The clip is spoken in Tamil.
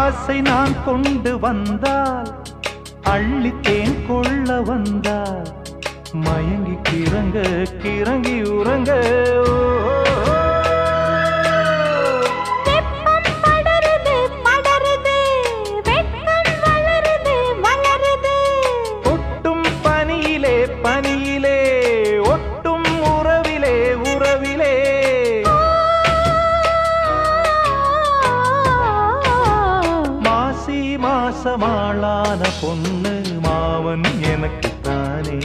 ஆசை நான் கொண்டு வந்தால் அள்ளித்தேன் கொள்ள வந்தால் மயங்கி கிறங்க கிறங்கி உறங்க ஒட்டும் பனியிலே பனியிலே ஒட்டும் உறவிலே உறவிலே மாசி மாசமாளான பொண்ணு மாவன் எனக்கு தானே